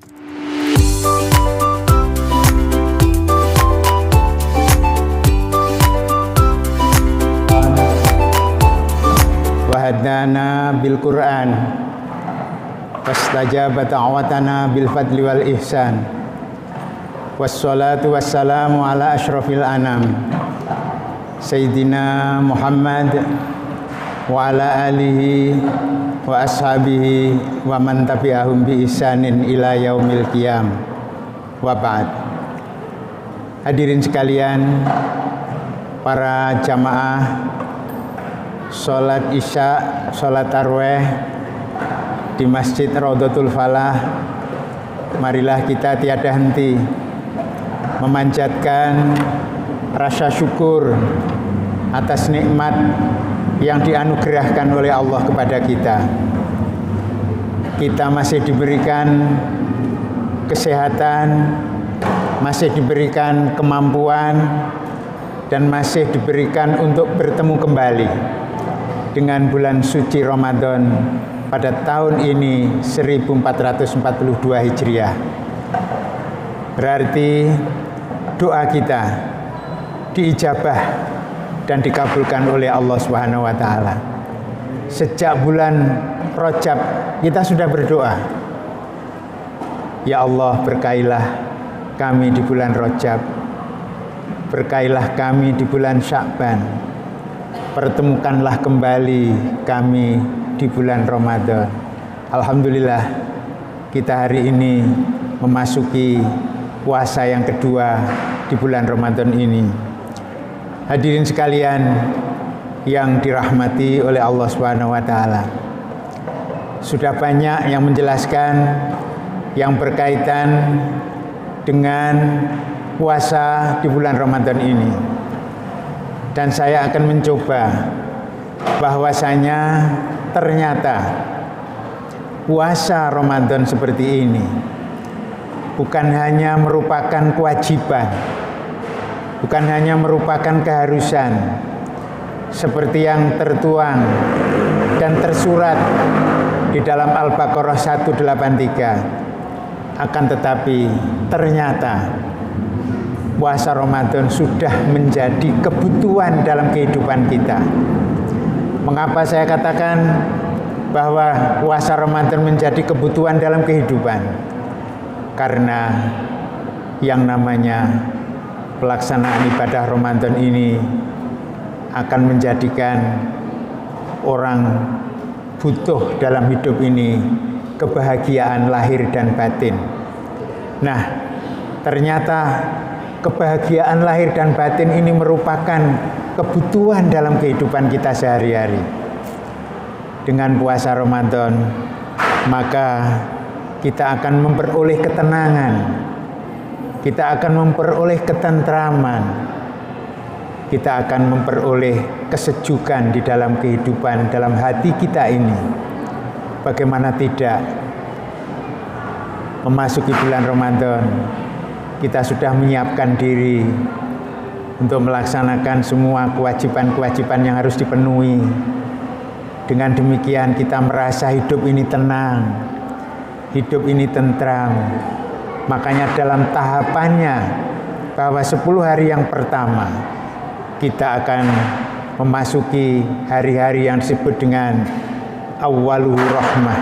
Wahadana bil Qur'an wastajaba da'watana bil fadli wal ihsan wassalatu wassalamu ala asyrafil anam Sayyidina Muhammad wa ala alihi wa ashabihi wa man tabi'ahum bi ihsanin ila yaumil qiyam wa ba'd. Hadirin sekalian, para jamaah sholat isya, sholat tarawih di Masjid Raudhatul Falah, marilah kita tiada henti memanjatkan rasa syukur atas nikmat yang dianugerahkan oleh Allah kepada kita. Kita masih diberikan kesehatan, masih diberikan kemampuan, dan masih diberikan untuk bertemu kembali dengan bulan suci Ramadan pada tahun ini 1442 Hijriah. Berarti doa kita diijabah dan dikabulkan oleh Allah Subhanahu wa taala. Sejak bulan Rajab kita sudah berdoa, ya Allah, berkailah kami di bulan Rajab, berkailah kami di bulan Sya'ban, pertemukanlah kembali kami di bulan Ramadan. Alhamdulillah, kita hari ini memasuki puasa yang kedua di bulan Ramadan ini. Hadirin sekalian yang dirahmati oleh Allah Subhanahu wa taala, sudah banyak yang menjelaskan yang berkaitan dengan puasa di bulan Ramadan ini. Dan saya akan mencoba bahwasanya ternyata puasa Ramadan seperti ini bukan hanya merupakan kewajiban, bukan hanya merupakan keharusan seperti yang tertuang dan tersurat di dalam Al-Baqarah 183, akan tetapi ternyata puasa Ramadan sudah menjadi kebutuhan dalam kehidupan kita. Mengapa saya katakan bahwa puasa Ramadan menjadi kebutuhan dalam kehidupan? Karena yang namanya pelaksanaan ibadah Ramadan ini akan menjadikan orang butuh dalam hidup ini kebahagiaan lahir dan batin. Nah, ternyata kebahagiaan lahir dan batin ini merupakan kebutuhan dalam kehidupan kita sehari-hari. Dengan puasa Ramadan, maka kita akan memperoleh ketenangan, kita akan memperoleh ketentraman, kita akan memperoleh kesejukan di dalam kehidupan, dalam hati kita ini. Bagaimana tidak, memasuki bulan Ramadan, kita sudah menyiapkan diri untuk melaksanakan semua kewajiban-kewajiban yang harus dipenuhi. Dengan demikian kita merasa hidup ini tenang, hidup ini tentram. Makanya dalam tahapannya bahwa 10 hari yang pertama kita akan memasuki hari-hari yang disebut dengan awwaluhu rahmah.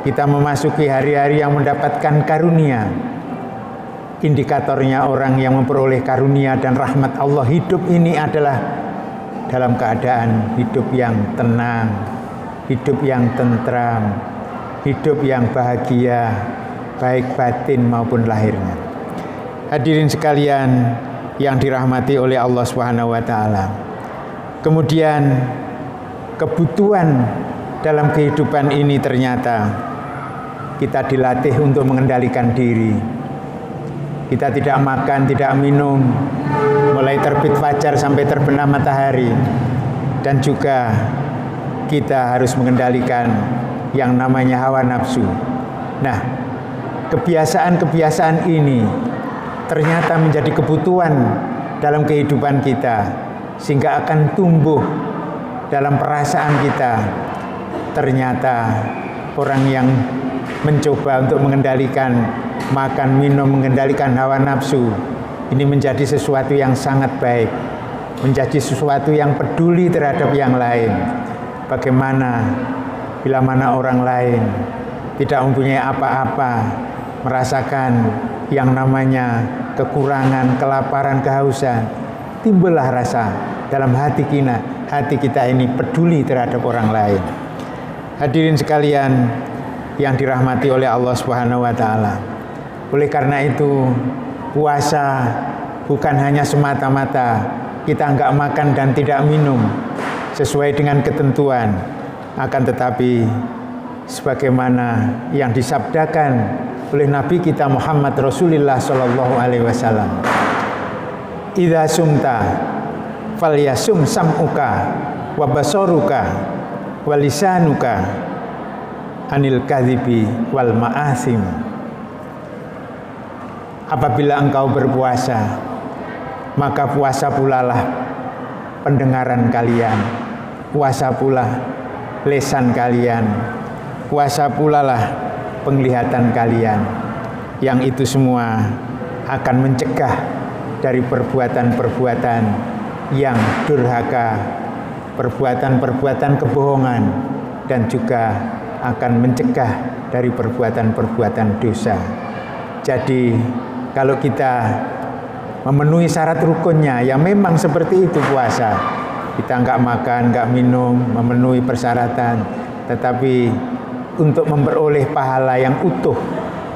Kita memasuki hari-hari yang mendapatkan karunia. Indikatornya orang yang memperoleh karunia dan rahmat Allah hidup ini adalah dalam keadaan hidup yang tenang, hidup yang tentram, hidup yang bahagia, baik batin maupun lahirnya. Hadirin sekalian yang dirahmati oleh Allah Subhanahu wa taala. Kemudian kebutuhan dalam kehidupan ini ternyata kita dilatih untuk mengendalikan diri. Kita tidak makan, tidak minum, mulai terbit fajar sampai terbenam matahari. Dan juga kita harus mengendalikan yang namanya hawa nafsu. Nah, kebiasaan-kebiasaan ini ternyata menjadi kebutuhan dalam kehidupan kita, sehingga akan tumbuh dalam perasaan kita. Ternyata orang yang mencoba untuk mengendalikan makan, minum, mengendalikan hawa nafsu. Ini menjadi sesuatu yang sangat baik, menjadi sesuatu yang peduli terhadap yang lain. Bagaimana bila mana orang lain tidak mempunyai apa-apa, merasakan yang namanya kekurangan, kelaparan, kehausan, timbullah rasa dalam hati kita ini peduli terhadap orang lain. Hadirin sekalian yang dirahmati oleh Allah Subhanahu wa taala. Oleh karena itu, puasa bukan hanya semata-mata kita enggak makan dan tidak minum sesuai dengan ketentuan, akan tetapi sebagaimana yang disabdakan oleh Nabi kita Muhammad Rasulullah sallallahu alaihi wasallam, idza sumta falyasum sam'uka wa basaruka wa lisanuka anil kadhibi wal ma'asim. Apabila engkau berpuasa, maka puasa pula lah pendengaran kalian, puasa pula lisan kalian, puasa pula lah penglihatan kalian, yang itu semua akan mencegah dari perbuatan-perbuatan yang durhaka, perbuatan-perbuatan kebohongan, dan juga akan mencegah dari perbuatan-perbuatan dosa. Jadi kalau kita memenuhi syarat rukunnya, ya memang seperti itu puasa, kita nggak makan, nggak minum, memenuhi persyaratan, tetapi untuk memperoleh pahala yang utuh,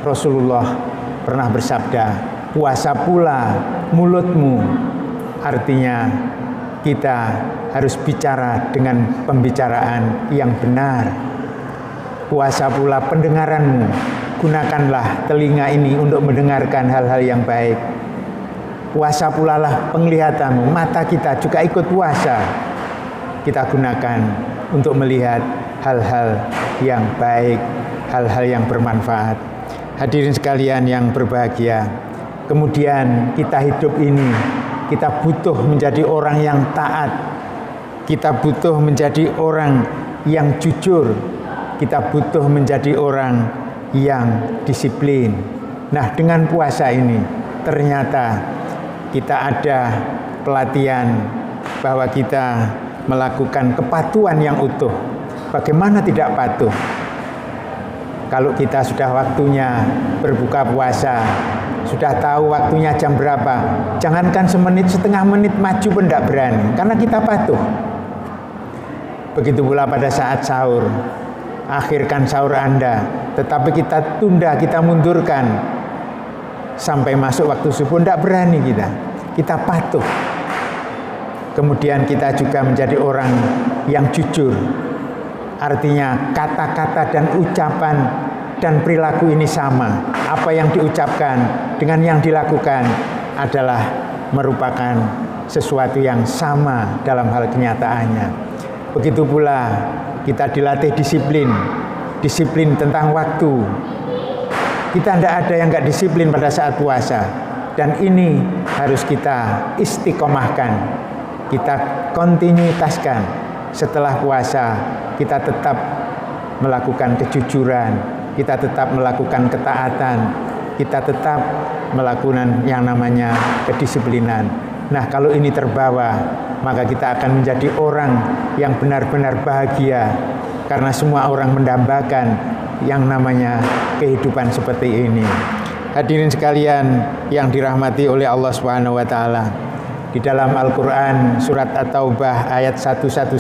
Rasulullah pernah bersabda, puasa pula mulutmu. Artinya kita harus bicara dengan pembicaraan yang benar. Puasa pula pendengaranmu, gunakanlah telinga ini untuk mendengarkan hal-hal yang baik. Puasa pula lah penglihatanmu, mata kita juga ikut puasa, kita gunakan untuk melihat hal-hal yang baik, hal-hal yang bermanfaat. Hadirin sekalian yang berbahagia, kemudian kita hidup ini, kita butuh menjadi orang yang taat, kita butuh menjadi orang yang jujur, kita butuh menjadi orang yang disiplin. Nah, dengan puasa ini ternyata kita ada pelatihan bahwa kita melakukan kepatuhan yang utuh. Bagaimana tidak patuh? Kalau kita sudah waktunya berbuka puasa, sudah tahu waktunya jam berapa, jangankan semenit, setengah menit maju pun tidak berani, karena kita patuh. Begitu pula pada saat sahur, akhirkan sahur Anda, tetapi kita tunda, kita mundurkan sampai masuk waktu subuh, tidak berani kita patuh. Kemudian kita juga menjadi orang yang jujur. Artinya kata-kata dan ucapan dan perilaku ini sama. Apa yang diucapkan dengan yang dilakukan adalah merupakan sesuatu yang sama dalam hal kenyataannya. Begitu pula kita dilatih disiplin. Disiplin tentang waktu. Kita tidak ada yang nggak disiplin pada saat puasa. Dan ini harus kita istiqomahkan. Kita kontinuitaskan. Setelah puasa, kita tetap melakukan kejujuran, kita tetap melakukan ketaatan, kita tetap melakukan yang namanya kedisiplinan. Nah, kalau ini terbawa, maka kita akan menjadi orang yang benar-benar bahagia, karena semua orang mendambakan yang namanya kehidupan seperti ini. Hadirin sekalian yang dirahmati oleh Allah Subhanahu wa taala. Di dalam Al-Quran surat At-Taubah ayat 119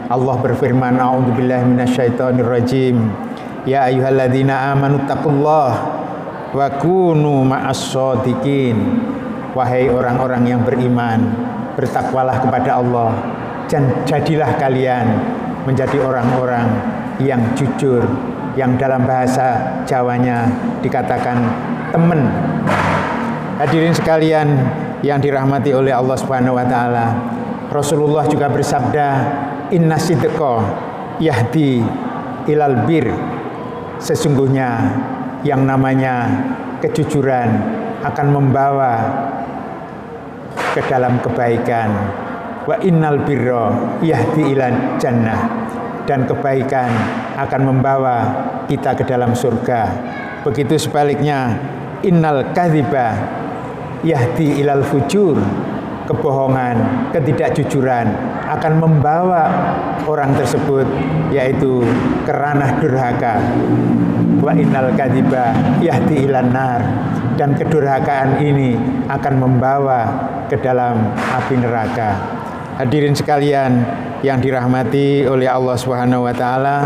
Allah berfirman, a'udzubillahi minasyaitonirrajim, ya ayyuhalladzina amanu taqullaha wa kunu ma'as-shadiqin. Wahai orang-orang yang beriman, bertakwalah kepada Allah dan jadilah kalian menjadi orang-orang yang jujur, yang dalam bahasa Jawanya dikatakan teman. Hadirin sekalian yang dirahmati oleh Allah Subhanahu wa taala, Rasulullah juga bersabda, inna sidqa yahdi ilal bir. Sesungguhnya yang namanya kejujuran akan membawa ke dalam kebaikan. Wa innal birra yahdi ilal jannah. Dan kebaikan akan membawa kita ke dalam surga. Begitu sebaliknya, innal kadziba yahdi ilal fujur, kebohongan, ketidakjujuran akan membawa orang tersebut yaitu ke ranah durhaka. Wa innal kadziba yahdi ilan nar, dan kedurhakaan ini akan membawa ke dalam api neraka. Hadirin sekalian yang dirahmati oleh Allah Subhanahu wa taala,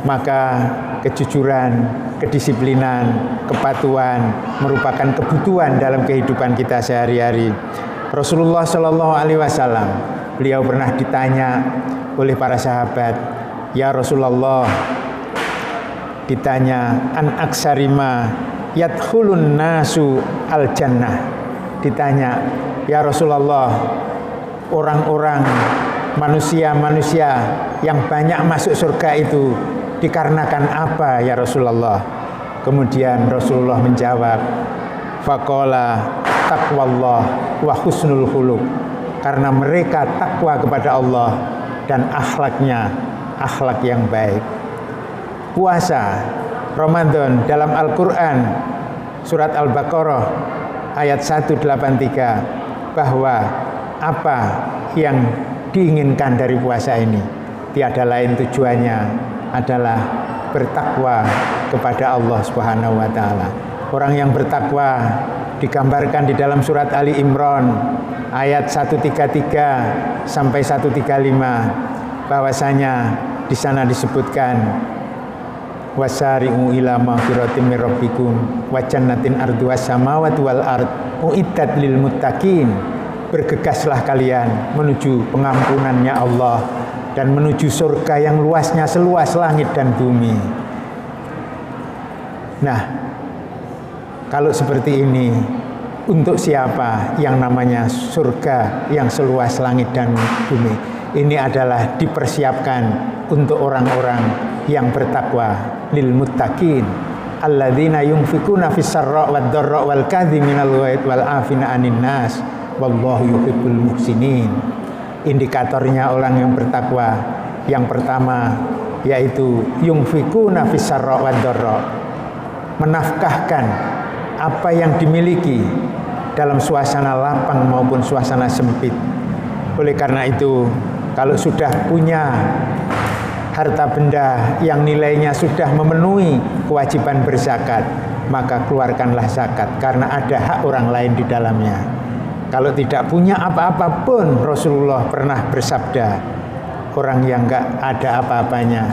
maka kejujuran, kedisiplinan, kepatuhan merupakan kebutuhan dalam kehidupan kita sehari-hari. Rasulullah Shallallahu Alaihi Wasallam, beliau pernah ditanya oleh para sahabat, ya Rasulullah, ditanya an aksarima yadkhulun nasu al jannah, ditanya, ya Rasulullah, orang-orang manusia-manusia yang banyak masuk surga itu dikarenakan apa ya Rasulullah? Kemudian Rasulullah menjawab, faqala taqwallah wa husnul khuluq, karena mereka takwa kepada Allah dan akhlaknya akhlak yang baik. Puasa Ramadan dalam Al-Quran surat Al-Baqarah ayat 183, bahwa apa yang diinginkan dari puasa ini tiada lain tujuannya adalah bertakwa kepada Allah Subhanahu wa taala. Orang yang bertakwa digambarkan di dalam surat Ali Imran ayat 133 sampai 135, bahwasanya di sana disebutkan wasari'u ila maghfiratin mir rabbikum wa jannatin arduwas samawati wal ard uiddat lil muttaqin. Bergegaslah kalian menuju pengampunannya Allah dan menuju surga yang luasnya seluas langit dan bumi. Nah, kalau seperti ini, untuk siapa yang namanya surga yang seluas langit dan bumi? Ini adalah dipersiapkan untuk orang-orang yang bertakwa, lil muttaqin alladzina yunfikuna fis sarra wad dharra wal kadhiminal ghaidz wal afina 'anil nas wallahu yuhibbul muhsinin. Indikatornya orang yang bertakwa yang pertama yaitu yunfikuna fis sarra wad dharra, menafkahkan apa yang dimiliki dalam suasana lapang maupun suasana sempit. Oleh karena itu, kalau sudah punya harta benda yang nilainya sudah memenuhi kewajiban berzakat, maka keluarkanlah zakat karena ada hak orang lain di dalamnya. Kalau tidak punya apa-apa pun, Rasulullah pernah bersabda, orang yang enggak ada apa-apanya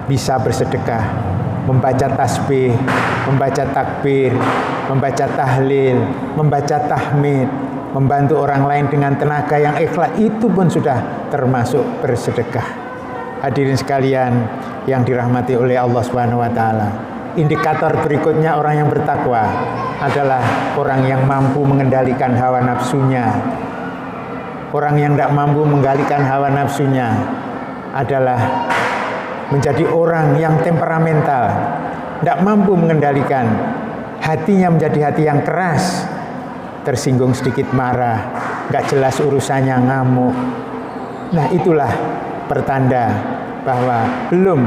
bisa bersedekah, membaca tasbih, membaca takbir, membaca tahlil, membaca tahmid, membantu orang lain dengan tenaga yang ikhlas, itu pun sudah termasuk bersedekah. Hadirin sekalian yang dirahmati oleh Allah Subhanahu wa taala, indikator berikutnya orang yang bertakwa adalah orang yang mampu mengendalikan hawa nafsunya. Orang yang tidak mampu mengendalikan hawa nafsunya adalah menjadi orang yang temperamental, tidak mampu mengendalikan hatinya, menjadi hati yang keras, tersinggung sedikit marah, nggak jelas urusannya, ngamuk. Nah, itulah pertanda bahwa belum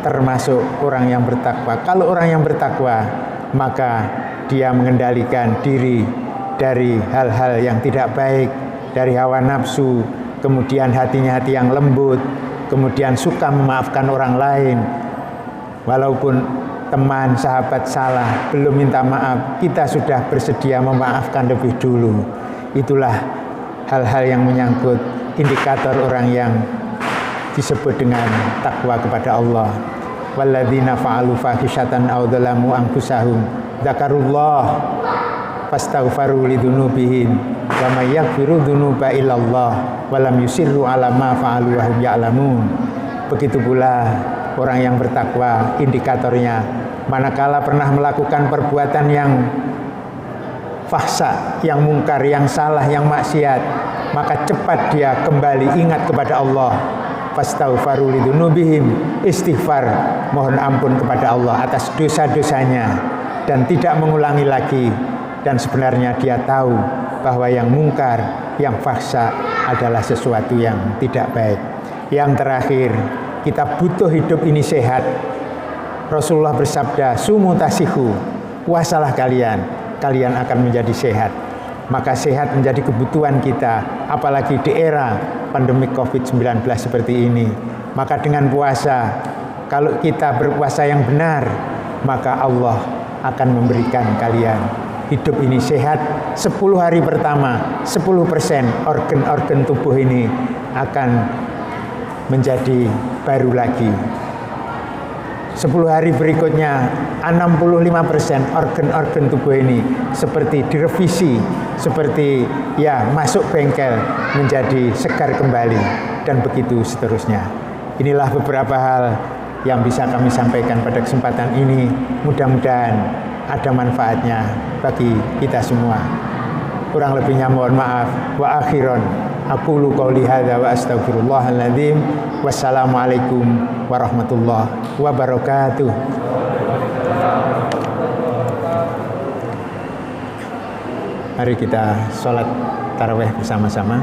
termasuk orang yang bertakwa. Kalau orang yang bertakwa, maka dia mengendalikan diri dari hal-hal yang tidak baik, dari hawa nafsu, kemudian hatinya hati yang lembut, kemudian suka memaafkan orang lain. Walaupun teman, sahabat salah, belum minta maaf, kita sudah bersedia memaafkan lebih dulu. Itulah hal-hal yang menyangkut indikator orang yang disebut dengan takwa kepada Allah. Walladzina fa'alu fahisyatan aw dzalamu anfusahum dzakarullah fastaghfaru lidzunubihim wa may yaghfiru dzunuba illallah wa lam yusirru ala ma fa'alu wa hum ya'lamun. Begitu pula orang yang bertakwa, indikatornya manakala pernah melakukan perbuatan yang fahsya, yang mungkar, yang salah, yang maksiat, maka cepat dia kembali ingat kepada Allah. Fastaghfaru lidzunubihim, istighfar, mohon ampun kepada Allah atas dosa-dosanya dan tidak mengulangi lagi. Dan sebenarnya dia tahu bahwa yang mungkar, yang fahsya adalah sesuatu yang tidak baik. Yang terakhir, kita butuh hidup ini sehat. Rasulullah bersabda, sumu tasihu, puasalah kalian, kalian akan menjadi sehat. Maka sehat menjadi kebutuhan kita, apalagi di era pandemi COVID-19 seperti ini. Maka dengan puasa, kalau kita berpuasa yang benar, maka Allah akan memberikan kalian hidup ini sehat. 10 hari pertama, 10% organ-organ tubuh ini akan menjadi baru lagi. 10 hari berikutnya 65% organ-organ tubuh ini seperti direvisi, seperti ya masuk bengkel menjadi segar kembali, dan begitu seterusnya. Inilah beberapa hal yang bisa kami sampaikan pada kesempatan ini. Mudah-mudahan ada manfaatnya bagi kita semua. Kurang lebihnya mohon maaf. Wa akhiron aqulu qouli hadza wa astaghfirullahal azim. Wassalamualaikum warahmatullahi wabarakatuh. Mari kita sholat tarawih bersama-sama.